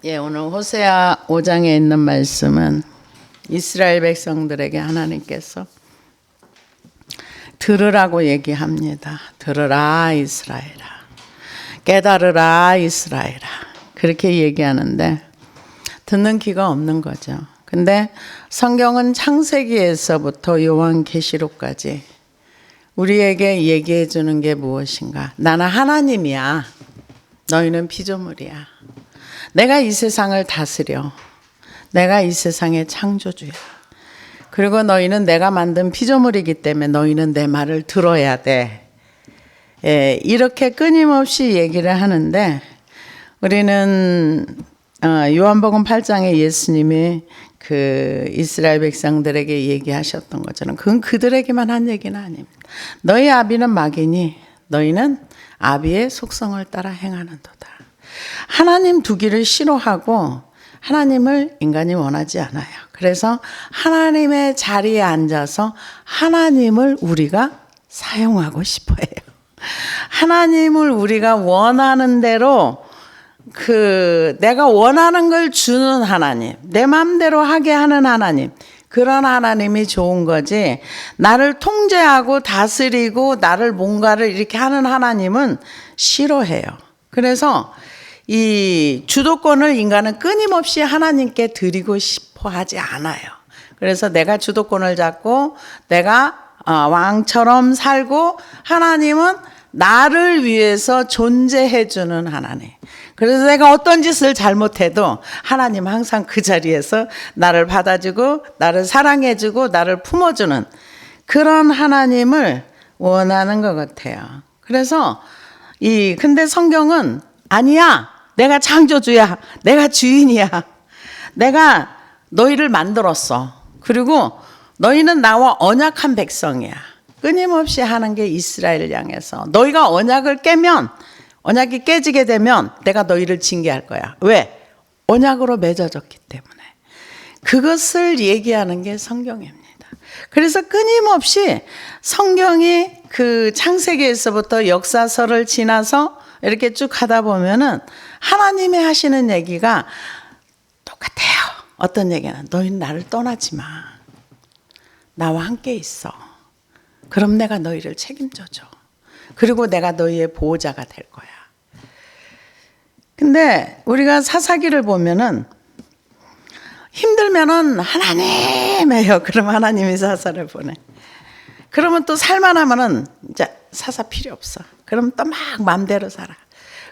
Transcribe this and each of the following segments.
오늘 호세아 5장에 있는 말씀은 이스라엘 백성들에게 하나님께서 들으라고 얘기합니다. 들으라 이스라엘아, 깨달으라 이스라엘아, 그렇게 얘기하는데 듣는 귀가 없는 거죠. 근데 성경은 창세기에서부터 요한계시록까지 우리에게 얘기해 주는 게 무엇인가? 나는 하나님이야. 너희는 피조물이야. 내가 이 세상을 다스려. 내가 이 세상의 창조주야. 그리고 너희는 내가 만든 피조물이기 때문에 너희는 내 말을 들어야 돼. 이렇게 끊임없이 얘기를 하는데 우리는 요한복음 8장에 예수님이 그 이스라엘 백성들에게 얘기하셨던 것처럼 그건 그들에게만 한 얘기는 아닙니다. 너희 아비는 마귀니 너희는 아비의 속성을 따라 행하는도다. 하나님 두기를 싫어하고 하나님을 인간이 원하지 않아요. 그래서 하나님의 자리에 앉아서 하나님을 우리가 사용하고 싶어 해요. 하나님을 우리가 원하는 대로 내가 원하는 걸 주는 하나님, 내 마음대로 하게 하는 하나님, 그런 하나님이 좋은 거지, 나를 통제하고 다스리고 나를 뭔가를 이렇게 하는 하나님은 싫어해요. 그래서 이 주도권을 인간은 끊임없이 하나님께 드리고 싶어 하지 않아요. 그래서 내가 주도권을 잡고 내가 왕처럼 살고 하나님은 나를 위해서 존재해 주는 하나님. 그래서 내가 어떤 짓을 잘못해도 하나님 항상 그 자리에서 나를 받아주고 나를 사랑해주고 나를 품어주는 그런 하나님을 원하는 것 같아요. 그래서 근데 성경은 아니야. 내가 창조주야. 내가 주인이야. 내가 너희를 만들었어. 그리고 너희는 나와 언약한 백성이야. 끊임없이 하는 게 이스라엘을 향해서 너희가 언약을 깨면 언약이 깨지게 되면 내가 너희를 징계할 거야. 왜? 언약으로 맺어졌기 때문에. 그것을 얘기하는 게 성경입니다. 그래서 끊임없이 성경이 그 창세기에서부터 역사서를 지나서 이렇게 쭉 하다 보면은 하나님이 하시는 얘기가 똑같아요. 어떤 얘기는 너희는 나를 떠나지 마. 나와 함께 있어. 그럼 내가 너희를 책임져줘. 그리고 내가 너희의 보호자가 될 거야. 근데 우리가 사사기를 보면은 힘들면은 하나님이에요. 그럼 하나님이 사사를 보내. 그러면 또 살만하면은 이제 사사 필요 없어. 그럼 또 막 마음대로 살아.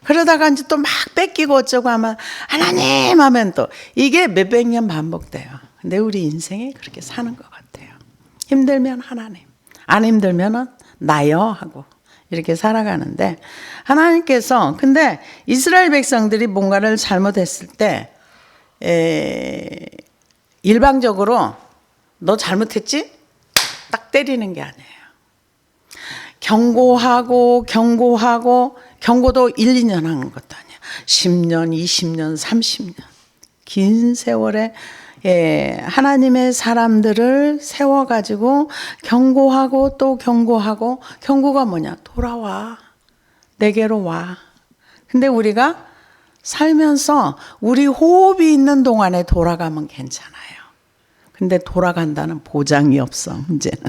그러다가 이제 또 막 뺏기고 어쩌고 하면 하나님 하면 또 이게 몇백 년 반복돼요. 근데 우리 인생이 그렇게 사는 것 같아요. 힘들면 하나님, 안 힘들면은 나요 하고 이렇게 살아가는데 하나님께서 근데 이스라엘 백성들이 뭔가를 잘못했을 때 일방적으로 너 잘못했지? 딱 때리는 게 아니에요. 경고도 1, 2년 하는 것도 아니야. 10년, 20년, 30년 긴 세월에 하나님의 사람들을 세워가지고 경고하고 또 경고하고 경고가 뭐냐? 돌아와. 내게로 와. 근데 우리가 살면서 우리 호흡이 있는 동안에 돌아가면 괜찮아요. 근데 돌아간다는 보장이 없어. 문제는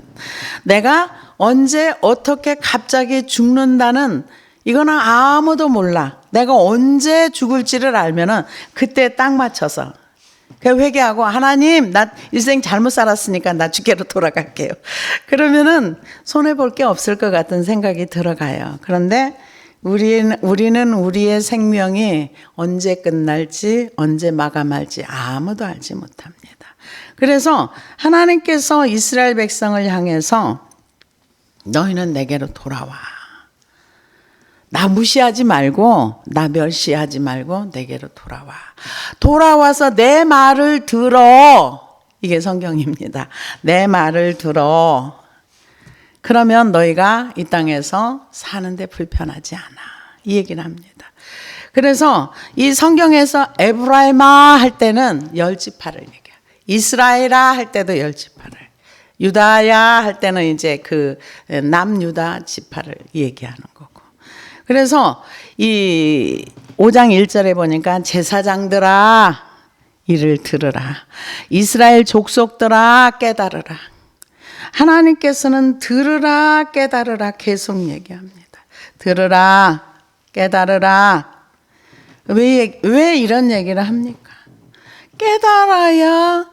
내가 언제 어떻게 갑자기 죽는다는 이거는 아무도 몰라. 내가 언제 죽을지를 알면은 그때 딱 맞춰서 회개하고 하나님 나 일생 잘못 살았으니까 나 주께로 돌아갈게요. 그러면은 손해 볼 게 없을 것 같은 생각이 들어가요. 그런데 우리는 우리의 생명이 언제 끝날지 언제 마감할지 아무도 알지 못합니다. 그래서 하나님께서 이스라엘 백성을 향해서 너희는 내게로 돌아와. 나 무시하지 말고 나 멸시하지 말고 내게로 돌아와. 돌아와서 내 말을 들어. 이게 성경입니다. 내 말을 들어. 그러면 너희가 이 땅에서 사는데 불편하지 않아. 이 얘기를 합니다. 그래서 이 성경에서 에브라임아 할 때는 10지파를 얘기해요. 이스라엘아 할 때도 10지파를. 유다야 할 때는 이제 그 남유다 지파를 얘기하는 거고. 그래서 이 5장 1절에 보니까 제사장들아 이를 들으라. 이스라엘 족속들아 깨달으라. 하나님께서는 들으라 깨달으라 계속 얘기합니다. 들으라 깨달으라. 왜 이런 얘기를 합니까? 깨달아야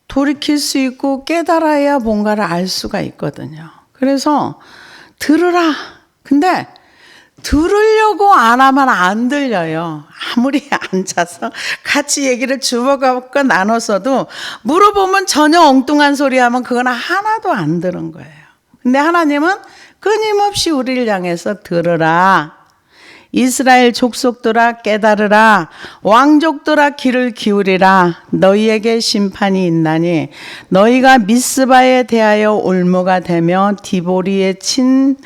돌이킬 수 있고 깨달아야 뭔가를 알 수가 있거든요. 그래서 들으라. 근데 들으려고 안 하면 안 들려요. 아무리 앉아서 같이 얘기를 주워갖고 나눠서도 물어보면 전혀 엉뚱한 소리 하면 그건 하나도 안 들은 거예요. 근데 하나님은 끊임없이 우리를 향해서 들으라. 이스라엘 족속들아 깨달으라. 왕족들아 귀를 기울이라. 너희에게 심판이 있나니 너희가 미스바에 대하여 올무가 되며 디보리에 친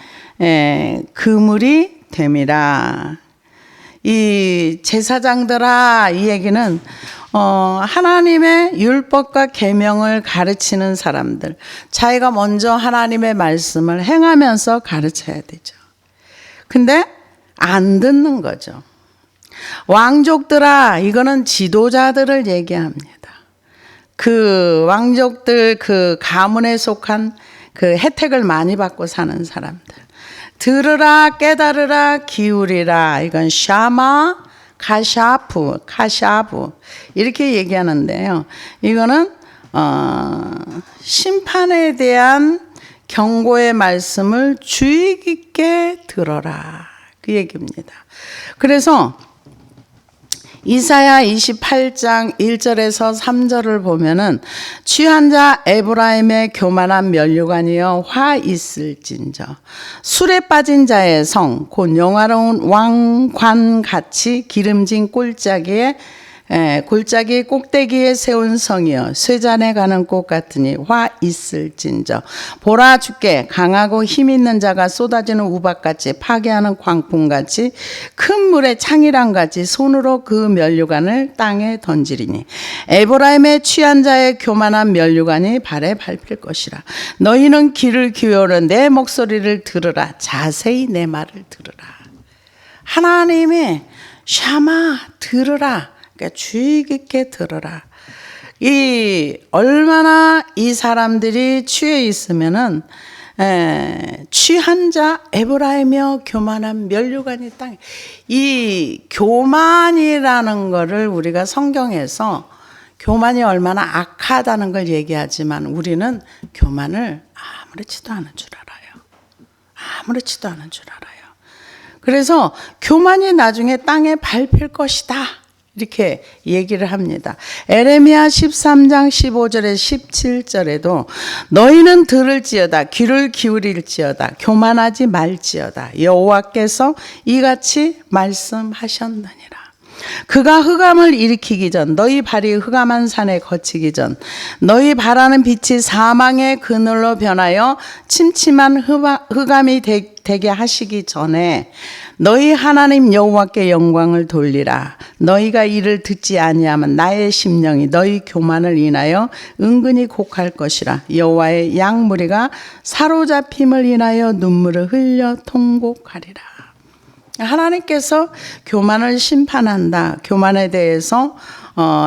그물이 됨이라. 이 제사장들아 이 얘기는 하나님의 율법과 계명을 가르치는 사람들, 자기가 먼저 하나님의 말씀을 행하면서 가르쳐야 되죠. 근데 안 듣는 거죠. 왕족들아, 이거는 지도자들을 얘기합니다. 그 왕족들, 그 가문에 속한 그 혜택을 많이 받고 사는 사람들. 들으라, 깨달으라, 기울이라. 이건 샤마, 카샤프, 카샤브 이렇게 얘기하는데요. 이거는 심판에 대한 경고의 말씀을 주의 깊게 들어라. 그 얘기입니다. 그래서 이사야 28장 1절에서 3절을 보면은 취한 자 에브라임의 교만한 면류관이여 화 있을진저 술에 빠진 자의 성 곧 영화로운 왕관같이 기름진 골짜기 꼭대기에 세운 성이여 쇠잔에 가는 꽃 같으니 화 있을진저 보라 주께 강하고 힘 있는 자가 쏟아지는 우박같이 파괴하는 광풍같이 큰 물의 창이랑같이 손으로 그 면류관을 땅에 던지리니 에브라임의 취한 자의 교만한 면류관이 발에 밟힐 것이라. 너희는 귀를 기울여 내 목소리를 들으라. 자세히 내 말을 들으라. 하나님이 샤마 들으라. 그러니까 주의 깊게 들으라. 얼마나 이 사람들이 취해 있으면은 취한 자 에브라임이여 교만한 면류관이 땅에. 이 교만이라는 거를 우리가 성경에서 교만이 얼마나 악하다는 걸 얘기하지만 우리는 교만을 아무렇지도 않은 줄 알아요. 아무렇지도 않은 줄 알아요. 그래서 교만이 나중에 땅에 밟힐 것이다. 이렇게 얘기를 합니다. 에레미야 13장 15절에 17절에도 너희는 들을지어다 귀를 기울일지어다 교만하지 말지어다 여호와께서 이같이 말씀하셨느니라. 그가 흑암을 일으키기 전 너희 발이 흑암한 산에 거치기 전 너희 바라는 빛이 사망의 그늘로 변하여 침침한 흑암이 되게 하시기 전에 너희 하나님 여호와께 영광을 돌리라. 너희가 이를 듣지 아니하면 나의 심령이 너희 교만을 인하여 은근히 곡할 것이라. 여호와의 양무리가 사로잡힘을 인하여 눈물을 흘려 통곡하리라. 하나님께서 교만을 심판한다. 교만에 대해서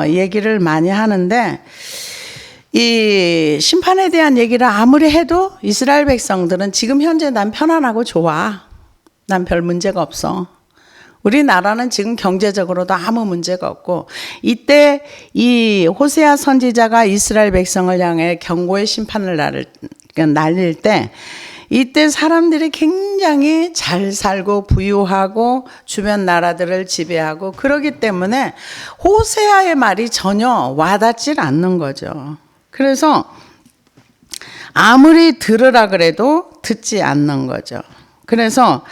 얘기를 많이 하는데 이 심판에 대한 얘기를 아무리 해도 이스라엘 백성들은 지금 현재 난 편안하고 좋아. 난 별 문제가 없어. 우리나라는 지금 경제적으로도 아무 문제가 없고 이때 이 호세아 선지자가 이스라엘 백성을 향해 경고의 심판을 날릴 때 이때 사람들이 굉장히 잘 살고 부유하고 주변 나라들을 지배하고 그러기 때문에 호세아의 말이 전혀 와닿질 않는 거죠. 그래서 아무리 들으라 그래도 듣지 않는 거죠. 그래서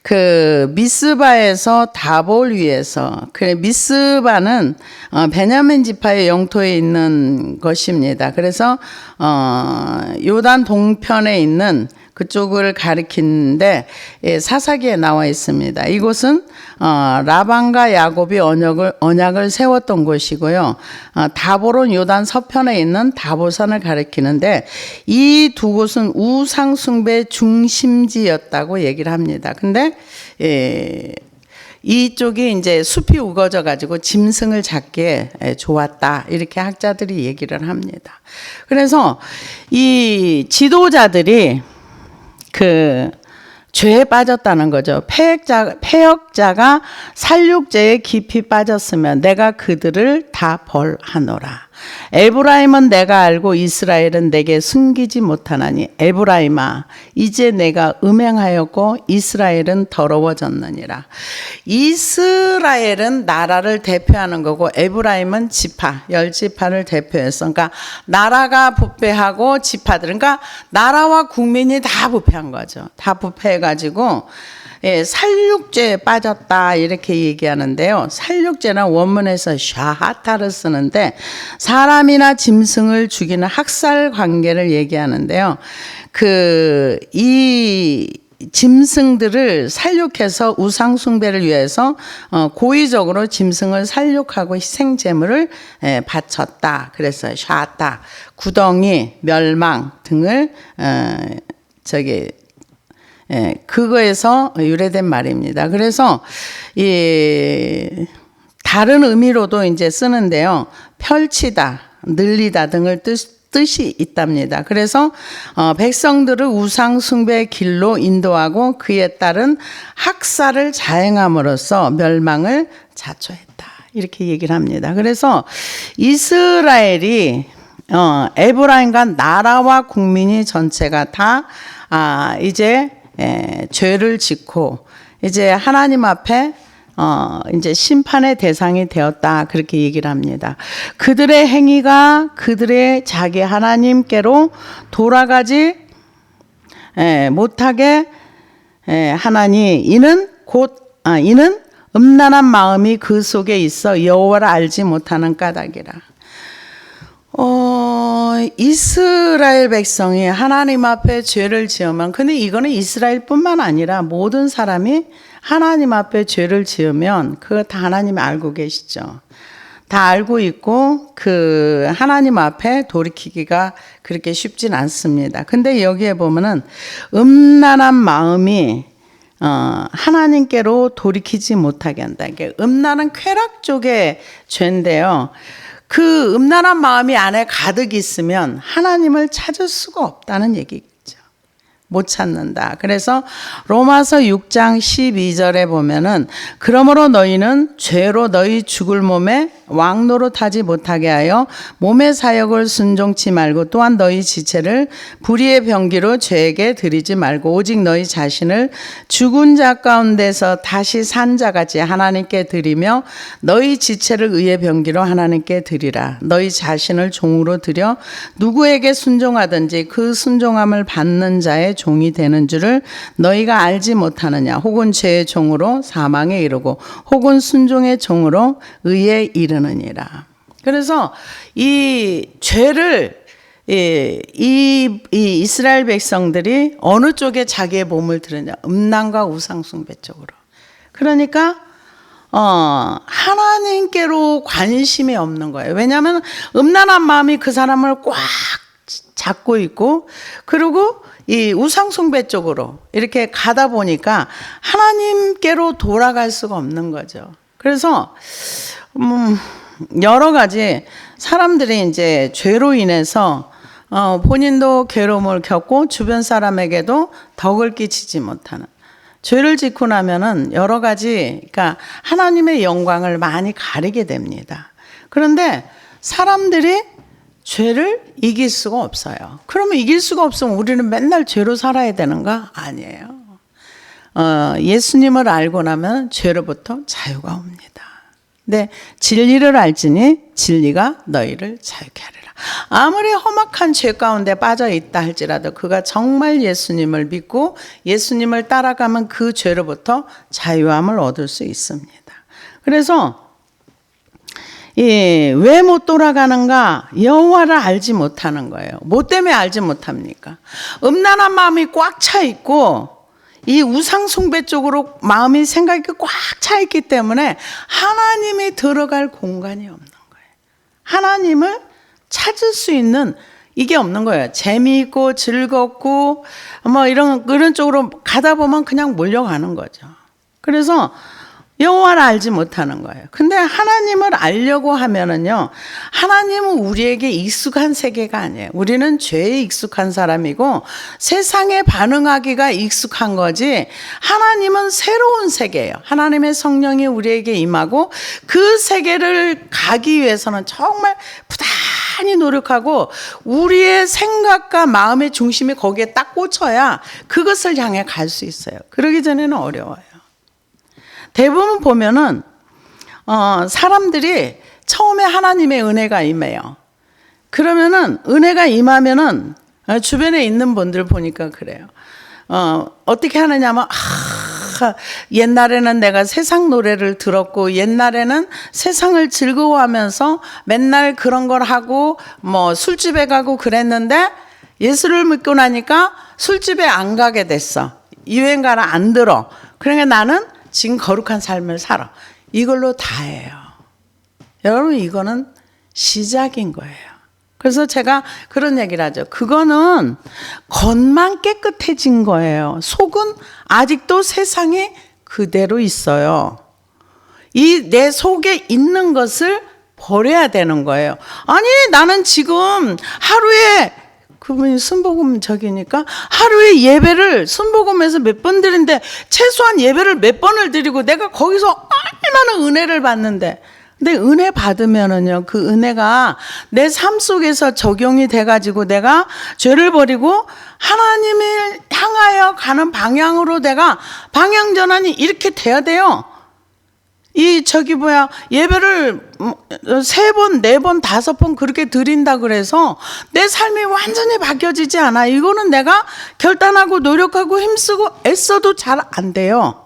그 미스바에서 다볼 위에서 미스바는 베냐민 지파의 영토에 있는 것입니다. 그래서 요단 동편에 있는 그쪽을 가리키는데 사사기에 나와 있습니다. 이곳은 라반과 야곱이 언약을 세웠던 곳이고요. 다볼은 요단 서편에 있는 다보산을 가리키는데 이 두 곳은 우상 숭배 중심지였다고 얘기를 합니다. 근데 이쪽이 이제 숲이 우거져 가지고 짐승을 잡기에 좋았다. 이렇게 학자들이 얘기를 합니다. 그래서 이 지도자들이 그 죄에 빠졌다는 거죠. 패역자가 살육죄에 깊이 빠졌으면 내가 그들을 다 벌하노라. 에브라임은 내가 알고 이스라엘은 내게 숨기지 못하나니 에브라임아 이제 내가 음행하였고 이스라엘은 더러워졌느니라. 이스라엘은 나라를 대표하는 거고 에브라임은 지파, 10지파를 대표해서 그러니까 나라가 부패하고 지파들 그러니까 나라와 국민이 다 부패한 거죠. 다 부패해가지고 살육죄에 빠졌다 이렇게 얘기하는데요. 살육죄는 원문에서 샤하타를 쓰는데 사람이나 짐승을 죽이는 학살 관계를 얘기하는데요. 이 짐승들을 살육해서 우상 숭배를 위해서 고의적으로 짐승을 살육하고 희생 제물을 바쳤다. 그래서 샤하타, 구덩이, 멸망 등을 그거에서 유래된 말입니다. 그래서 다른 의미로도 이제 쓰는데요. 펼치다, 늘리다 등을 뜻이 있답니다. 그래서 백성들을 우상 숭배의 길로 인도하고 그에 따른 학살을 자행함으로써 멸망을 자초했다. 이렇게 얘기를 합니다. 그래서 이스라엘이 에브라임과 나라와 국민이 전체가 다 이제 죄를 짓고 이제 하나님 앞에 이제 심판의 대상이 되었다 그렇게 얘기를 합니다. 그들의 행위가 그들의 자기 하나님께로 돌아가지 못하게 하나니 이는 음란한 마음이 그 속에 있어 여호와를 알지 못하는 까닭이라. 이스라엘 백성이 하나님 앞에 죄를 지으면 근데 이거는 이스라엘뿐만 아니라 모든 사람이 하나님 앞에 죄를 지으면 그거 다 하나님이 알고 계시죠. 다 알고 있고 그 하나님 앞에 돌이키기가 그렇게 쉽진 않습니다. 근데 여기에 보면은 음란한 마음이 하나님께로 돌이키지 못하게 한다. 그러니까 음란은 쾌락 쪽의 죄인데요. 그 음란한 마음이 안에 가득 있으면 하나님을 찾을 수가 없다는 얘기죠. 못 찾는다. 그래서 로마서 6장 12절에 보면은 그러므로 너희는 죄로 너희 죽을 몸에 왕노릇하지 못하게 하여 몸의 사역을 순종치 말고 또한 너희 지체를 불의의 병기로 죄에게 드리지 말고 오직 너희 자신을 죽은 자 가운데서 다시 산 자같이 하나님께 드리며 너희 지체를 의의 병기로 하나님께 드리라. 너희 자신을 종으로 드려 누구에게 순종하든지 그 순종함을 받는 자의 종이 되는 줄을 너희가 알지 못하느냐. 혹은 죄의 종으로 사망에 이르고 혹은 순종의 종으로 의에 이르느니라. 그래서 이 죄를 이 이스라엘 백성들이 어느 쪽에 자기의 몸을 들으냐. 음란과 우상숭배 쪽으로. 그러니까 하나님께로 관심이 없는 거예요. 왜냐하면 음란한 마음이 그 사람을 꽉 잡고 있고 그리고 이 우상숭배 쪽으로 이렇게 가다 보니까 하나님께로 돌아갈 수가 없는 거죠. 그래서 여러 가지 사람들이 이제 죄로 인해서 본인도 괴로움을 겪고 주변 사람에게도 덕을 끼치지 못하는 죄를 짓고 나면은 여러 가지 그러니까 하나님의 영광을 많이 가리게 됩니다. 그런데 사람들이 죄를 이길 수가 없어요. 그러면 이길 수가 없으면 우리는 맨날 죄로 살아야 되는가? 아니에요. 예수님을 알고 나면 죄로부터 자유가 옵니다. 네, 진리를 알지니 진리가 너희를 자유케 하리라. 아무리 험악한 죄 가운데 빠져 있다 할지라도 그가 정말 예수님을 믿고 예수님을 따라가면 그 죄로부터 자유함을 얻을 수 있습니다. 그래서 왜 못 돌아가는가? 여호와를 알지 못하는 거예요. 뭐 때문에 알지 못합니까? 음란한 마음이 꽉 차 있고 이 우상 숭배 쪽으로 마음이 생각이 꽉 차 있기 때문에 하나님이 들어갈 공간이 없는 거예요. 하나님을 찾을 수 있는 이게 없는 거예요. 재미있고 즐겁고 뭐 이런 쪽으로 가다 보면 그냥 몰려가는 거죠. 그래서 여호와를 알지 못하는 거예요. 근데 하나님을 알려고 하면은요, 하나님은 우리에게 익숙한 세계가 아니에요. 우리는 죄에 익숙한 사람이고 세상에 반응하기가 익숙한 거지, 하나님은 새로운 세계예요. 하나님의 성령이 우리에게 임하고 그 세계를 가기 위해서는 정말 부단히 노력하고 우리의 생각과 마음의 중심이 거기에 딱 꽂혀야 그것을 향해 갈 수 있어요. 그러기 전에는 어려워요. 대부분 보면은 사람들이 처음에 하나님의 은혜가 임해요. 그러면은 은혜가 임하면은 주변에 있는 분들 보니까 그래요. 어떻게 하느냐면 옛날에는 내가 세상 노래를 들었고 옛날에는 세상을 즐거워하면서 맨날 그런 걸 하고 뭐 술집에 가고 그랬는데 예수를 믿고 나니까 술집에 안 가게 됐어. 유행가를 안 들어. 그러니까 나는 지금 거룩한 삶을 살아. 이걸로 다예요. 여러분, 이거는 시작인 거예요. 그래서 제가 그런 얘기를 하죠. 그거는 겉만 깨끗해진 거예요. 속은 아직도 세상에 그대로 있어요. 이 내 속에 있는 것을 버려야 되는 거예요. 아니, 나는 지금 하루에, 그분이 순복음 적이니까 하루에 예배를 순복음에서 몇 번 드리는데 최소한 예배를 몇 번을 드리고 내가 거기서 얼마나 은혜를 받는데, 근데 은혜 받으면은요, 그 은혜가 내 삶 속에서 적용이 돼가지고 내가 죄를 버리고 하나님을 향하여 가는 방향으로 내가 방향 전환이 이렇게 돼야 돼요. 예배를 3번, 4번, 5번 그렇게 드린다 그래서 내 삶이 완전히 바뀌어지지 않아. 이거는 내가 결단하고 노력하고 힘쓰고 애써도 잘 안 돼요.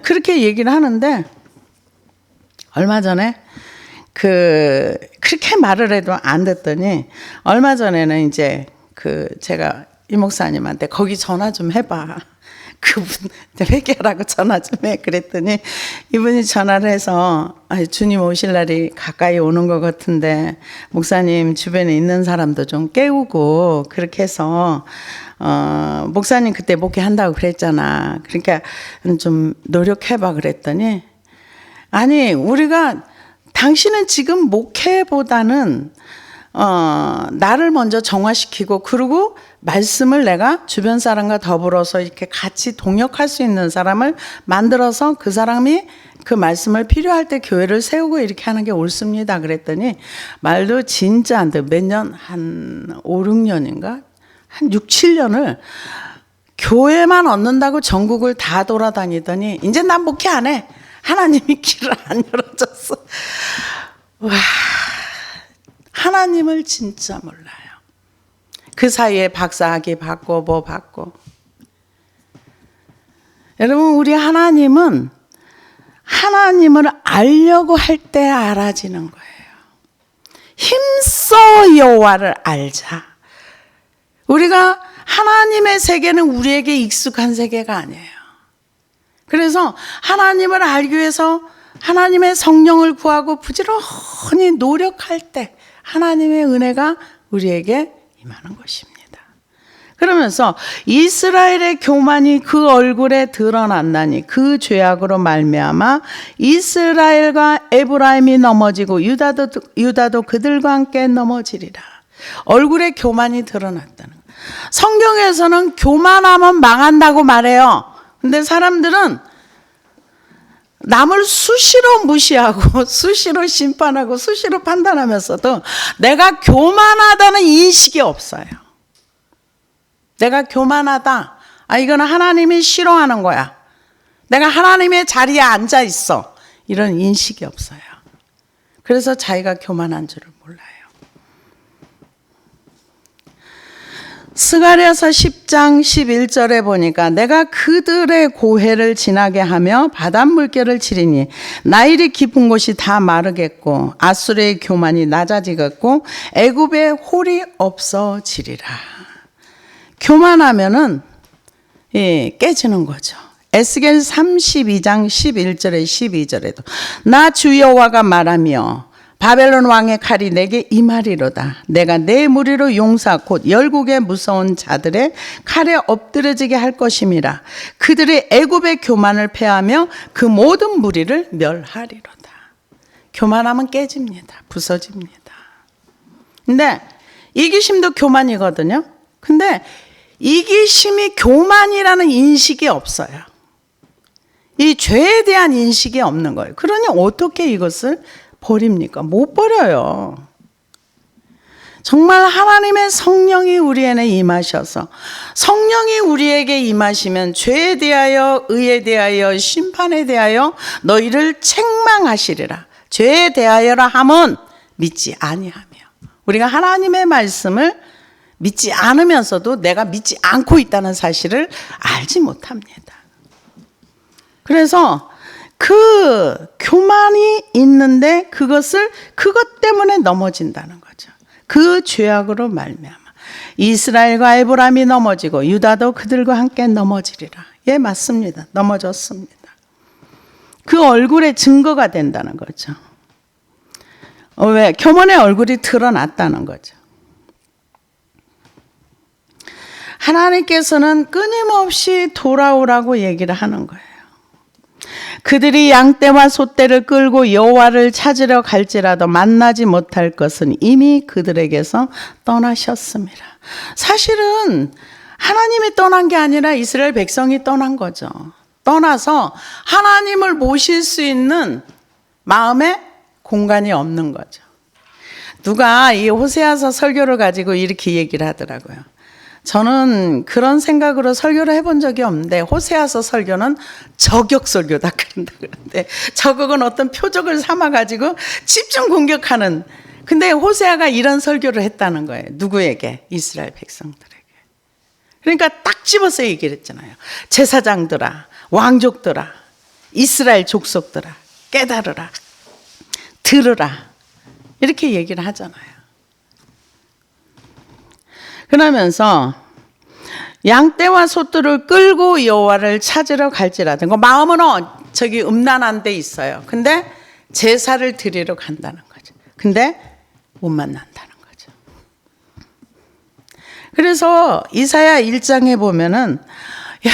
그렇게 얘기를 하는데, 얼마 전에 그렇게 말을 해도 안 됐더니, 얼마 전에는 이제 제가 이 목사님한테 거기 전화 좀 해봐. 그분 회개하라고 전화 좀 해. 그랬더니 이분이 전화를 해서 주님 오실 날이 가까이 오는 것 같은데 목사님 주변에 있는 사람도 좀 깨우고 그렇게 해서 목사님 그때 목회한다고 그랬잖아. 그러니까 좀 노력해봐 그랬더니, 아니 우리가 당신은 지금 목회보다는 나를 먼저 정화시키고 그리고 말씀을 내가 주변 사람과 더불어서 이렇게 같이 동역할 수 있는 사람을 만들어서 그 사람이 그 말씀을 필요할 때 교회를 세우고 이렇게 하는 게 옳습니다. 그랬더니 말도 진짜 안 돼. 몇 년, 한 5, 6년인가? 한 6, 7년을 교회만 얻는다고 전국을 다 돌아다니더니 이제 난 목회 안 해. 하나님이 길을 안 열어줬어. 와, 하나님을 진짜 몰라요. 그 사이에 박사학위 받고 뭐 받고. 여러분, 우리 하나님은 하나님을 알려고 할 때 알아지는 거예요. 힘써 여호와를 알자. 우리가 하나님의 세계는 우리에게 익숙한 세계가 아니에요. 그래서 하나님을 알기 위해서 하나님의 성령을 구하고 부지런히 노력할 때 하나님의 은혜가 우리에게 임하는 것입니다. 그러면서 이스라엘의 교만이 그 얼굴에 드러났나니 그 죄악으로 말미암아 이스라엘과 에브라임이 넘어지고 유다도 그들과 함께 넘어지리라. 얼굴에 교만이 드러났다는 거예요. 성경에서는 교만하면 망한다고 말해요. 근데 사람들은 남을 수시로 무시하고 수시로 심판하고 수시로 판단하면서도 내가 교만하다는 인식이 없어요. 내가 교만하다. 이거는 하나님이 싫어하는 거야. 내가 하나님의 자리에 앉아 있어. 이런 인식이 없어요. 그래서 자기가 교만한 줄을 몰라요. 스가랴서 10장 11절에 보니까 내가 그들의 고해를 지나게 하며 바닷물결을 치리니 나일이 깊은 곳이 다 마르겠고 아수르의 교만이 낮아지겠고 애굽의 홀이 없어지리라. 교만하면은 깨지는 거죠. 에스겔 32장 11절에 12절에도 나 주 여호와가 말하며 바벨론 왕의 칼이 내게 임하리로다. 내가 내 무리로 용사 곧 열국의 무서운 자들의 칼에 엎드러지게 할 것임이라. 그들의 애굽의 교만을 패하며 그 모든 무리를 멸하리로다. 교만하면 깨집니다. 부서집니다. 근데 이기심도 교만이거든요. 근데 이기심이 교만이라는 인식이 없어요. 이 죄에 대한 인식이 없는 거예요. 그러니 어떻게 이것을 버립니까? 못 버려요. 정말 하나님의 성령이 우리에게 임하셔서 성령이 우리에게 임하시면 죄에 대하여 의에 대하여 심판에 대하여 너희를 책망하시리라. 죄에 대하여라 함은 믿지 아니하며 우리가 하나님의 말씀을 믿지 않으면서도 내가 믿지 않고 있다는 사실을 알지 못합니다. 그래서 그 교만이 있는데 그것 때문에 넘어진다는 거죠. 그 죄악으로 말미암아 이스라엘과 에브라임이 넘어지고 유다도 그들과 함께 넘어지리라. 예, 맞습니다. 넘어졌습니다. 그 얼굴의 증거가 된다는 거죠. 왜? 교만의 얼굴이 드러났다는 거죠. 하나님께서는 끊임없이 돌아오라고 얘기를 하는 거예요. 그들이 양떼와 소떼를 끌고 여호와를 찾으려 갈지라도 만나지 못할 것은 이미 그들에게서 떠나셨습니다. 사실은 하나님이 떠난 게 아니라 이스라엘 백성이 떠난 거죠. 떠나서 하나님을 모실 수 있는 마음에 공간이 없는 거죠. 누가 이 호세아서 설교를 가지고 이렇게 얘기를 하더라고요. 저는 그런 생각으로 설교를 해본 적이 없는데 호세아서 설교는 저격 설교다 그런데 저격은 어떤 표적을 삼아가지고 집중 공격하는, 근데 호세아가 이런 설교를 했다는 거예요. 누구에게? 이스라엘 백성들에게. 그러니까 딱 집어서 얘기를 했잖아요. 제사장들아, 왕족들아, 이스라엘 족속들아, 깨달으라, 들으라, 이렇게 얘기를 하잖아요. 그러면서 양떼와 소떼를 끌고 여호와를 찾으러 갈지라든 마음은 저기 음란한 데 있어요. 근데 제사를 드리러 간다는 거죠. 근데 못 만난다는 거죠. 그래서 이사야 1장에 보면은 야,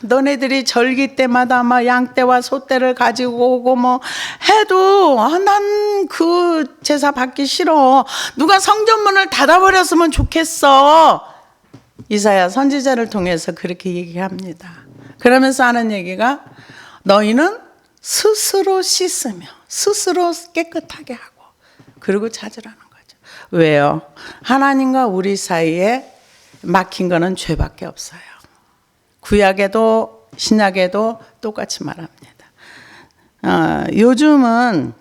너네들이 절기 때마다 막 양떼와 소떼를 가지고 오고 뭐 해도 난 그 제사 받기 싫어. 누가 성전문을 닫아버렸으면 좋겠어. 이사야 선지자를 통해서 그렇게 얘기합니다. 그러면서 하는 얘기가 너희는 스스로 씻으며 스스로 깨끗하게 하고 그리고 찾으라는 거죠. 왜요? 하나님과 우리 사이에 막힌 거는 죄밖에 없어요. 구약에도 신약에도 똑같이 말합니다. 요즘은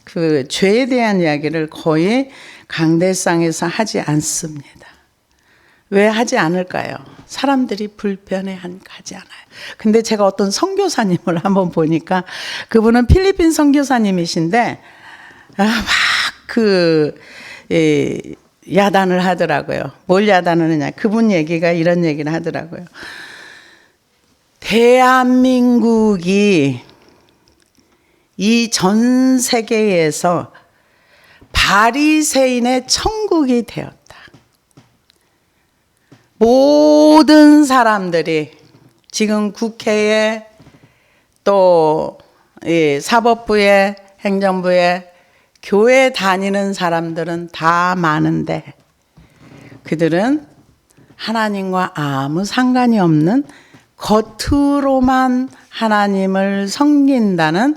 그 죄에 대한 이야기를 거의 강대상에서 하지 않습니다. 왜 하지 않을까요? 사람들이 불편해하지 않아요. 근데 제가 어떤 선교사님을 한번 보니까 그분은 필리핀 선교사님이신데 막 야단을 하더라고요. 뭘 야단을 하냐? 그분 얘기가 이런 얘기를 하더라고요. 대한민국이 이 전 세계에서 바리새인의 천국이 되었다. 모든 사람들이 지금 국회에 또 사법부에 행정부에 교회 다니는 사람들은 다 많은데 그들은 하나님과 아무 상관이 없는 겉으로만 하나님을 섬긴다는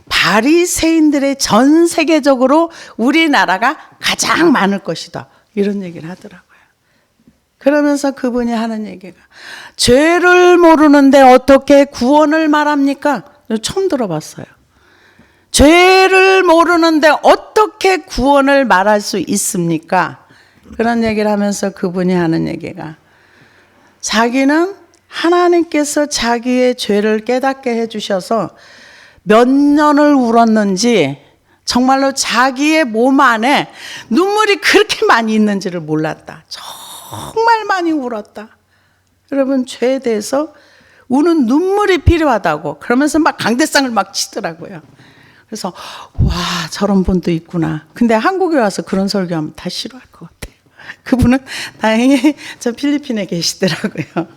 바리새인들의 전 세계적으로 우리나라가 가장 많을 것이다. 이런 얘기를 하더라고요. 그러면서 그분이 하는 얘기가 죄를 모르는데 어떻게 구원을 말합니까? 처음 들어봤어요. 죄를 모르는데 어떻게 구원을 말할 수 있습니까? 그런 얘기를 하면서 그분이 하는 얘기가 자기는 하나님께서 자기의 죄를 깨닫게 해주셔서 몇 년을 울었는지 정말로 자기의 몸 안에 눈물이 그렇게 많이 있는지를 몰랐다. 정말 많이 울었다. 여러분 죄에 대해서 우는 눈물이 필요하다고 그러면서 막 강대상을 막 치더라고요. 그래서 와, 저런 분도 있구나. 근데 한국에 와서 그런 설교하면 다 싫어할 것 같아요. 그분은 다행히 저 필리핀에 계시더라고요.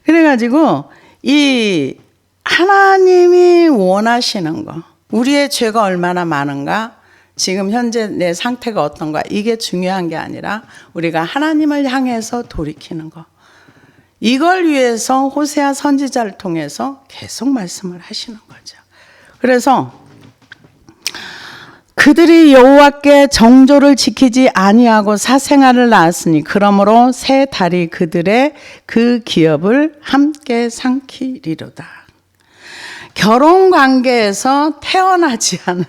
그래가지고 이 하나님이 원하시는 거, 우리의 죄가 얼마나 많은가, 지금 현재 내 상태가 어떤가, 이게 중요한 게 아니라 우리가 하나님을 향해서 돌이키는 거, 이걸 위해서 호세아 선지자를 통해서 계속 말씀을 하시는 거죠. 그래서 그들이 여호와께 정조를 지키지 아니하고 사생아를 낳았으니 그러므로 새 달이 그들의 그 기업을 함께 삼키리로다. 결혼 관계에서 태어나지 않은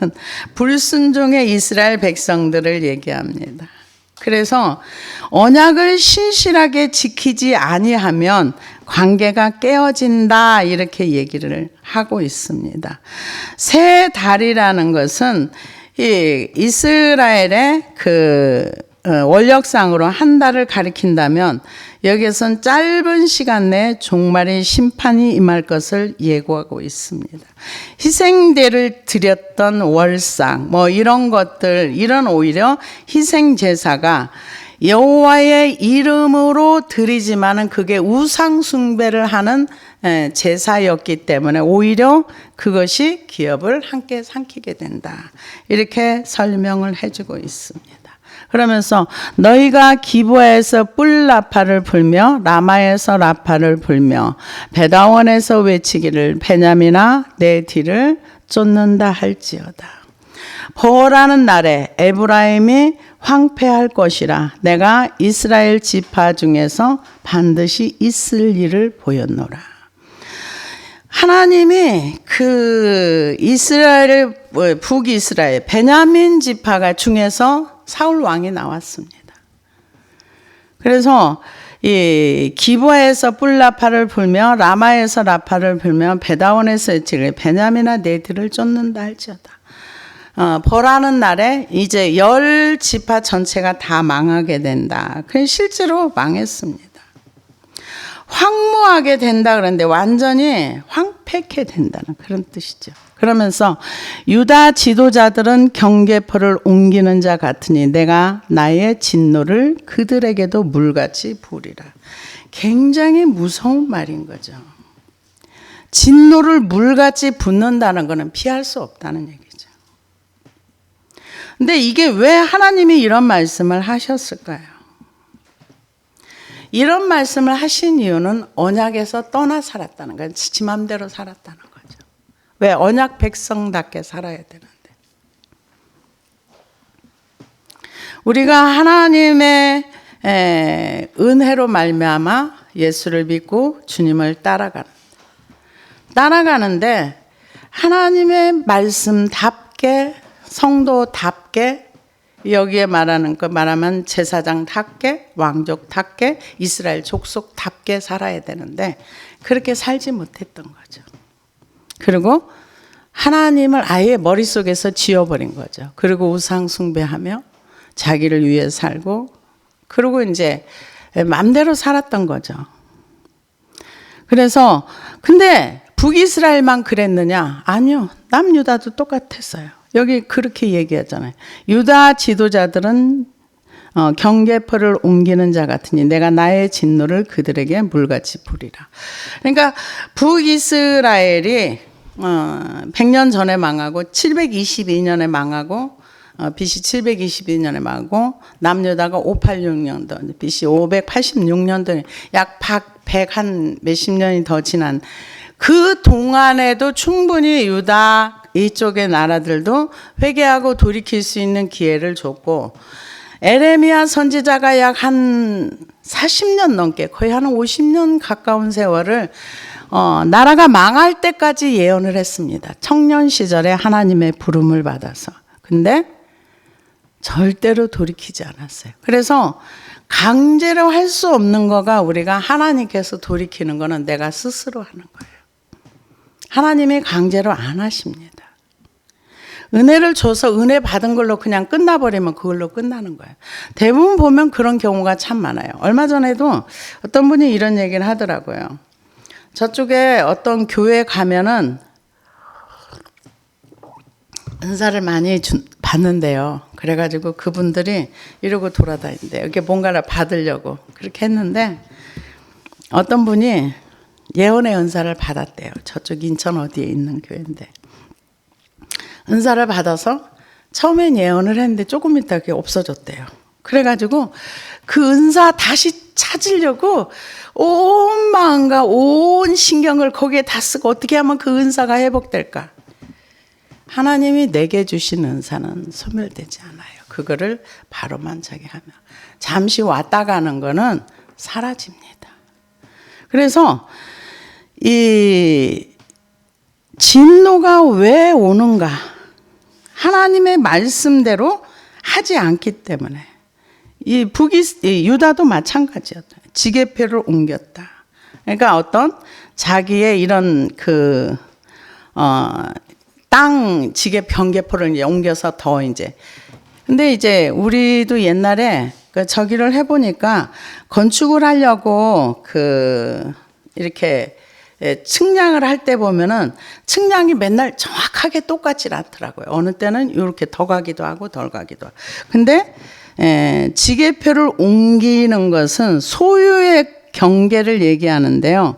불순종의 이스라엘 백성들을 얘기합니다. 그래서 언약을 신실하게 지키지 아니하면 관계가 깨어진다, 이렇게 얘기를 하고 있습니다. 새 달이라는 것은 이 이스라엘의 그 원력상으로 한 달을 가리킨다면 여기에선 짧은 시간 내에 종말의 심판이 임할 것을 예고하고 있습니다. 희생대를 드렸던 월상, 뭐 이런 것들, 이런 오히려 희생 제사가 여호와의 이름으로 드리지만은 그게 우상 숭배를 하는 제사였기 때문에 오히려 그것이 기업을 함께 삼키게 된다, 이렇게 설명을 해주고 있습니다. 그러면서 너희가 기브아에서 뿔라파를 불며 라마에서 라파를 불며 베다원에서 외치기를 베냐민아 내 뒤를 쫓는다 할지어다. 벌하는 날에 에브라임이 황폐할 것이라 내가 이스라엘 지파 중에서 반드시 있을 일을 보였노라. 하나님이 그 이스라엘, 북이스라엘 베냐민 지파가 중에서 사울 왕이 나왔습니다. 그래서 이 기브아에서 뿔라파를 불며 라마에서 라파를 불며 베다원에서 외치기를 베냐민아 내 뒤를 쫓는다 할지어다. 벌하는 날에 이제 10지파 전체가 다 망하게 된다. 그 실제로 망했습니다. 황무하게 된다 그러는데 완전히 황폐케 된다는 그런 뜻이죠. 그러면서 유다 지도자들은 경계포를 옮기는 자 같으니 내가 나의 진노를 그들에게도 물같이 부으리라. 굉장히 무서운 말인 거죠. 진노를 물같이 붓는다는 것은 피할 수 없다는 얘기죠. 근데 이게 왜 하나님이 이런 말씀을 하셨을까요? 이런 말씀을 하신 이유는 언약에서 떠나 살았다는 거예요. 지 맘대로 살았다는 거죠. 왜? 언약 백성답게 살아야 되는데. 우리가 하나님의 은혜로 말미암아 예수를 믿고 주님을 따라가는데 하나님의 말씀답게, 성도답게, 여기에 말하면 제사장답게, 왕족답게, 이스라엘 족속답게 살아야 되는데 그렇게 살지 못했던 거죠. 그리고 하나님을 아예 머릿속에서 지워버린 거죠. 그리고 우상 숭배하며 자기를 위해 살고, 그리고 이제 마음대로 살았던 거죠. 그래서 근데 북이스라엘만 그랬느냐? 아니요. 남유다도 똑같았어요. 여기 그렇게 얘기하잖아요. 유다 지도자들은 경계포를 옮기는 자 같으니 내가 나의 진노를 그들에게 물같이 부리라. 그러니까 북이스라엘이 100년 전에 망하고 722년에 망하고 BC 722년에 망하고 남유다가 586년도 BC 586년도 약 100한 몇십 년이 더 지난 그 동안에도 충분히 유다 이쪽의 나라들도 회개하고 돌이킬 수 있는 기회를 줬고, 에레미야 선지자가 약 한 40년 넘게 거의 한 50년 가까운 세월을 나라가 망할 때까지 예언을 했습니다. 청년 시절에 하나님의 부름을 받아서. 근데 절대로 돌이키지 않았어요. 그래서 강제로 할 수 없는 거가 우리가 하나님께서 돌이키는 거는 내가 스스로 하는 거예요. 하나님이 강제로 안 하십니다. 은혜를 줘서 은혜 받은 걸로 그냥 끝나버리면 그걸로 끝나는 거예요. 대부분 보면 그런 경우가 참 많아요. 얼마 전에도 어떤 분이 이런 얘기를 하더라고요. 저쪽에 어떤 교회 가면은 은사를 많이 받는데요. 그래가지고 그분들이 이러고 돌아다닌대요. 이렇게 뭔가를 받으려고 그렇게 했는데 어떤 분이 예언의 은사를 받았대요. 저쪽 인천 어디에 있는 교회인데 은사를 받아서 처음엔 예언을 했는데 조금 있다 그게 없어졌대요. 그래가지고 그 은사 다시 찾으려고 온 마음과 온 신경을 거기에 다 쓰고 어떻게 하면 그 은사가 회복될까? 하나님이 내게 주신 은사는 소멸되지 않아요. 그거를 바로만 자기 하면 잠시 왔다 가는 거는 사라집니다. 그래서 이 진노가 왜 오는가? 하나님의 말씀대로 하지 않기 때문에 이 유다도 마찬가지였다. 지게표를 옮겼다. 그러니까 어떤 자기의 이런 땅 지게 변개포를 이제 옮겨서 더 이제 근데 이제 우리도 옛날에 저기를 해보니까 건축을 하려고 이렇게 측량을 할 때 보면은 측량이 맨날 정확하게 똑같지 않더라고요. 어느 때는 이렇게 더 가기도 하고 덜 가기도 하고. 근데 지게표를 옮기는 것은 소유의 경계를 얘기하는데요.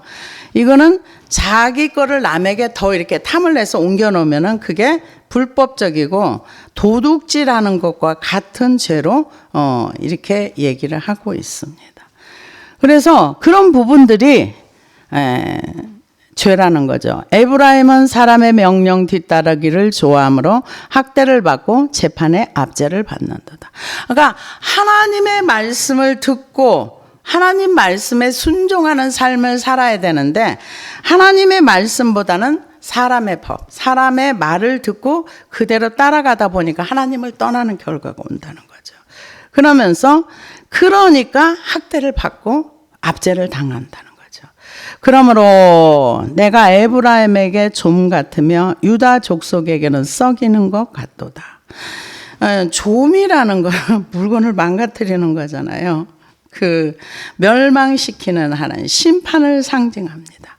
이거는 자기 거를 남에게 더 이렇게 탐을 내서 옮겨 놓으면은 그게 불법적이고 도둑질하는 것과 같은 죄로 이렇게 얘기를 하고 있습니다. 그래서 그런 부분들이 죄라는 거죠. 에브라임은 사람의 명령 뒤따르기를 좋아하므로 학대를 받고 재판에 압제를 받는도다. 그러니까 하나님의 말씀을 듣고 하나님 말씀에 순종하는 삶을 살아야 되는데 하나님의 말씀보다는 사람의 법, 사람의 말을 듣고 그대로 따라가다 보니까 하나님을 떠나는 결과가 온다는 거죠. 그러니까 학대를 받고 압제를 당한다는 거죠. 그러므로 내가 에브라임에게 좀 같으며 유다 족속에게는 썩이는 것 같도다. 좀이라는 건 물건을 망가뜨리는 거잖아요. 멸망시키는 하나님, 심판을 상징합니다.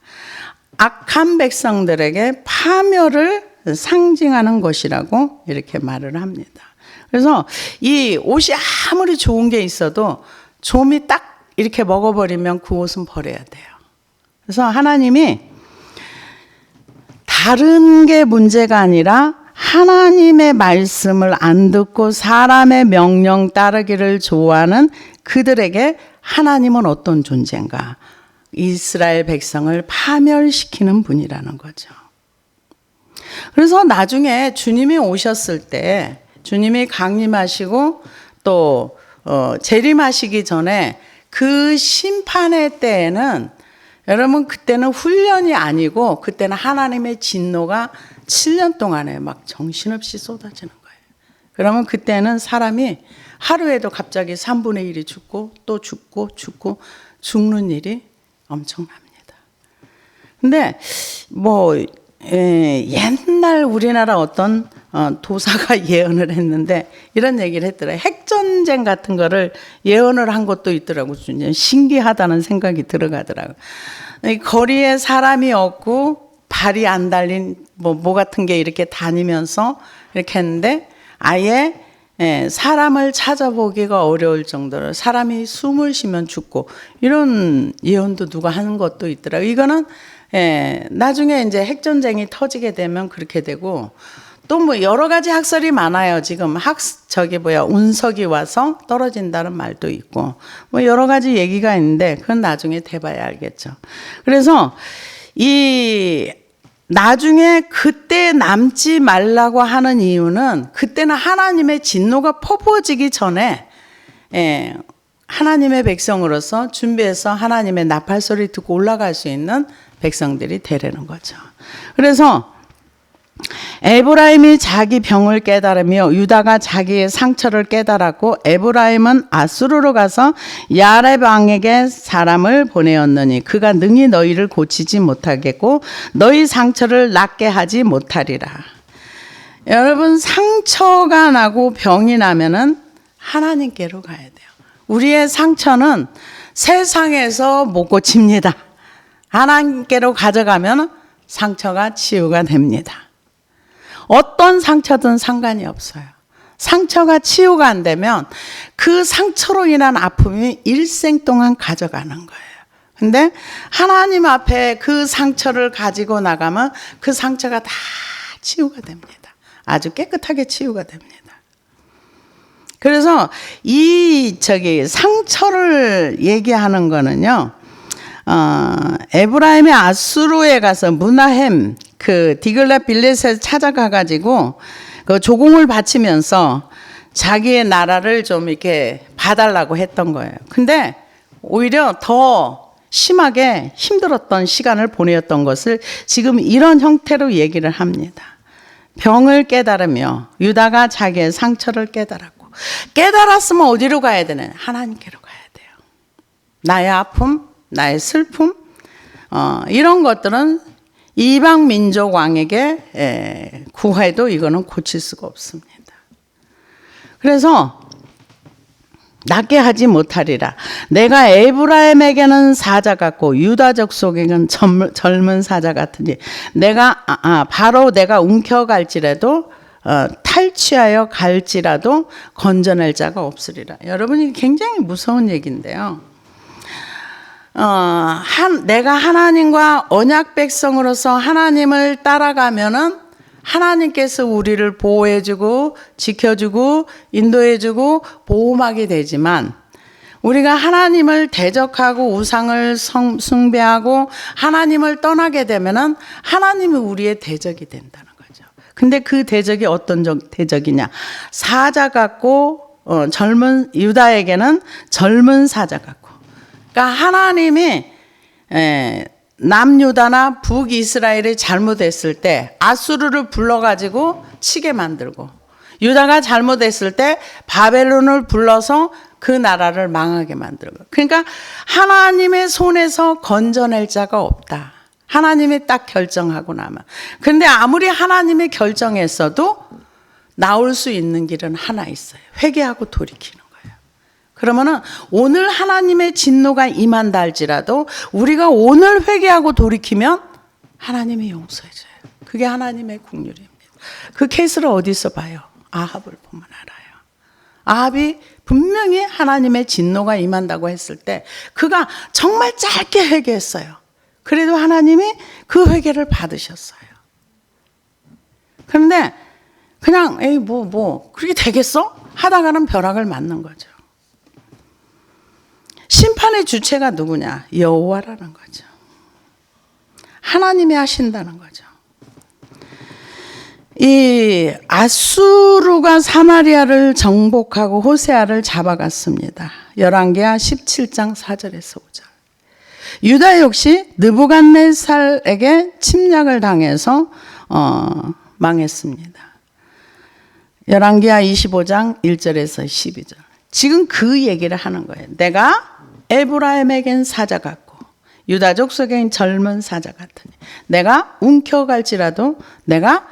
악한 백성들에게 파멸을 상징하는 것이라고 이렇게 말을 합니다. 그래서 이 옷이 아무리 좋은 게 있어도 좀이 딱 이렇게 먹어버리면 그 옷은 버려야 돼요. 그래서 하나님이 다른 게 문제가 아니라 하나님의 말씀을 안 듣고 사람의 명령 따르기를 좋아하는 그들에게 하나님은 어떤 존재인가? 이스라엘 백성을 파멸시키는 분이라는 거죠. 그래서 나중에 주님이 오셨을 때 주님이 강림하시고 또 재림하시기 전에 그 심판의 때에는 여러분 그때는 훈련이 아니고 그때는 하나님의 진노가 7년 동안에 막 정신없이 쏟아지는 거예요. 그러면 그때는 사람이 하루에도 갑자기 3분의 1이 죽고 또 죽고 죽는 일이 엄청납니다. 근데 옛날 우리나라 어떤 도사가 예언을 했는데 이런 얘기를 했더라고요. 핵전쟁 같은 거를 예언을 한 것도 있더라고요. 신기하다는 생각이 들어가더라고요. 거리에 사람이 없고 발이 안 달린 뭐 같은 게 이렇게 다니면서 이렇게 했는데 아예 사람을 찾아보기가 어려울 정도로 사람이 숨을 쉬면 죽고 이런 예언도 누가 하는 것도 있더라고요. 이거는 나중에 이제 핵전쟁이 터지게 되면 그렇게 되고 또 뭐 여러 가지 학설이 많아요. 지금 운석이 와서 떨어진다는 말도 있고 뭐 여러 가지 얘기가 있는데 그건 나중에 돼봐야 알겠죠. 그래서 나중에 그때 남지 말라고 하는 이유는 그때는 하나님의 진노가 퍼부어지기 전에 하나님의 백성으로서 준비해서 하나님의 나팔 소리 듣고 올라갈 수 있는 백성들이 되라는 거죠. 그래서 에브라임이 자기 병을 깨달으며 유다가 자기의 상처를 깨달았고 에브라임은 아수르로 가서 야렙 왕에게 사람을 보내었느니 그가 능히 너희를 고치지 못하겠고 너희 상처를 낫게 하지 못하리라. 여러분 상처가 나고 병이 나면은 하나님께로 가야 돼요. 우리의 상처는 세상에서 못 고칩니다. 하나님께로 가져가면 상처가 치유가 됩니다. 어떤 상처든 상관이 없어요. 상처가 치유가 안 되면 그 상처로 인한 아픔이 일생 동안 가져가는 거예요. 근데 하나님 앞에 그 상처를 가지고 나가면 그 상처가 다 치유가 됩니다. 아주 깨끗하게 치유가 됩니다. 그래서 이 상처를 얘기하는 거는요. 에브라임이 아수르에 가서 무나햄 그 디글랏 빌렛에 찾아가 가지고 그 조공을 바치면서 자기의 나라를 좀 이렇게 봐달라고 했던 거예요. 근데 오히려 더 심하게 힘들었던 시간을 보내었던 것을 지금 이런 형태로 얘기를 합니다. 병을 깨달으며 유다가 자기의 상처를 깨달았고, 깨달았으면 어디로 가야 되나요? 하나님께로 가야 돼요. 나의 아픔, 나의 슬픔, 이런 것들은 이방 민족 왕에게 구해도 이거는 고칠 수가 없습니다. 그래서 낫게 하지 못하리라. 내가 에브라임에게는 사자 같고 유다족 속에는 젊은 사자 같으니 내가 바로 내가 움켜갈지라도 탈취하여 갈지라도 건져낼 자가 없으리라. 여러분이 굉장히 무서운 얘기인데요. 내가 하나님과 언약 백성으로서 하나님을 따라가면은 하나님께서 우리를 보호해주고 지켜주고 인도해주고 보호하게 되지만, 우리가 하나님을 대적하고 우상을 숭배하고 하나님을 떠나게 되면은 하나님이 우리의 대적이 된다는 거죠. 근데 그 대적이 어떤 대적이냐? 사자 같고 젊은 유다에게는 젊은 사자 같고. 그러니까 하나님이 남유다나 북이스라엘이 잘못했을 때 아수르를 불러가지고 치게 만들고, 유다가 잘못했을 때 바벨론을 불러서 그 나라를 망하게 만들고. 그러니까 하나님의 손에서 건져낼 자가 없다. 하나님이 딱 결정하고 나면. 그런데 아무리 하나님이 결정했어도 나올 수 있는 길은 하나 있어요. 회개하고 돌이키는. 그러면은 오늘 하나님의 진노가 임한다 할지라도 우리가 오늘 회개하고 돌이키면 하나님이 용서해줘요. 그게 하나님의 긍휼입니다. 그 케이스를 어디서 봐요? 아합을 보면 알아요. 아합이 분명히 하나님의 진노가 임한다고 했을 때 그가 정말 짧게 회개했어요. 그래도 하나님이 그 회개를 받으셨어요. 그런데 그냥 그렇게 되겠어? 하다가는 벼락을 맞는 거죠. 심판의 주체가 누구냐? 여호와라는 거죠. 하나님이 하신다는 거죠. 이 아수르가 사마리아를 정복하고 호세아를 잡아갔습니다. 열왕기하 17장 4절에서 5절. 유다 역시 느부갓네살에게 침략을 당해서 망했습니다. 열왕기하 25장 1절에서 12절. 지금 그 얘기를 하는 거예요. 내가 에브라임에겐 사자 같고 유다족 속엔 젊은 사자 같으니 내가 움켜갈지라도 내가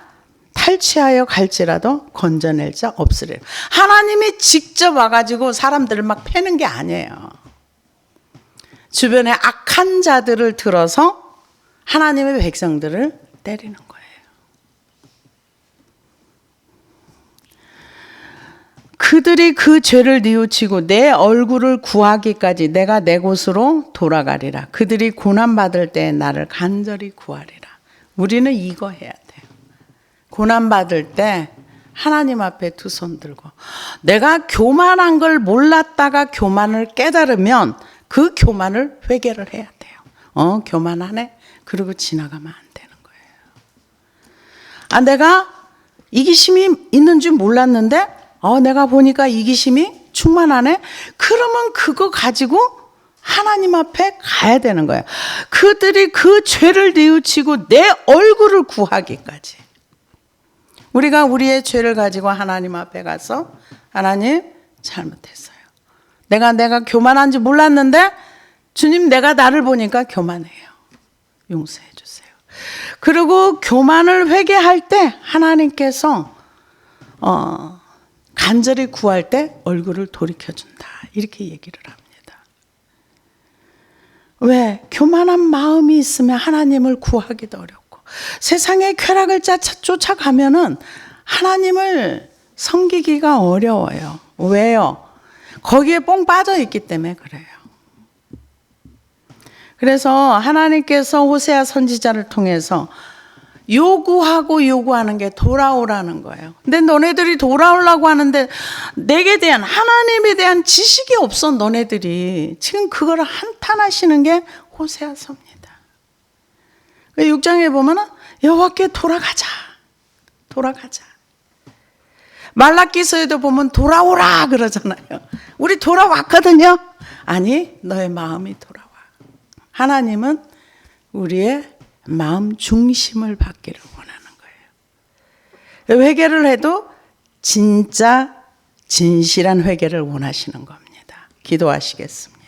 탈취하여 갈지라도 건져낼 자 없으리라. 하나님이 직접 와가지고 사람들을 막 패는 게 아니에요. 주변에 악한 자들을 들어서 하나님의 백성들을 때리는 거예요. 그들이 그 죄를 뉘우치고 내 얼굴을 구하기까지 내가 내 곳으로 돌아가리라. 그들이 고난받을 때 나를 간절히 구하리라. 우리는 이거 해야 돼요. 고난받을 때 하나님 앞에 두 손 들고, 내가 교만한 걸 몰랐다가 교만을 깨달으면 그 교만을 회개를 해야 돼요. 교만하네? 그리고 지나가면 안 되는 거예요. 내가 이기심이 있는 줄 몰랐는데 내가 보니까 이기심이 충만하네? 그러면 그거 가지고 하나님 앞에 가야 되는 거예요. 그들이 그 죄를 뉘우치고 내 얼굴을 구하기까지. 우리가 우리의 죄를 가지고 하나님 앞에 가서 하나님 잘못했어요. 내가 교만한지 몰랐는데 주님 내가 나를 보니까 교만해요. 용서해 주세요. 그리고 교만을 회개할 때 하나님께서 간절히 구할 때 얼굴을 돌이켜준다. 이렇게 얘기를 합니다. 왜? 교만한 마음이 있으면 하나님을 구하기도 어렵고 세상의 쾌락을 쫓아가면은 하나님을 섬기기가 어려워요. 왜요? 거기에 뽕 빠져 있기 때문에 그래요. 그래서 하나님께서 호세아 선지자를 통해서 요구하는 게 돌아오라는 거예요. 근데 너네들이 돌아오려고 하는데 내게 대한 하나님에 대한 지식이 없어. 너네들이 지금 그걸 한탄하시는 게 호세아서입니다. 6장에 보면은 여호와께 돌아가자. 말라기서에도 보면 돌아오라 그러잖아요. 우리 돌아왔거든요. 아니, 너의 마음이 돌아와. 하나님은 우리의 마음 중심을 받기를 원하는 거예요. 회개를 해도 진짜 진실한 회개를 원하시는 겁니다. 기도하시겠습니다.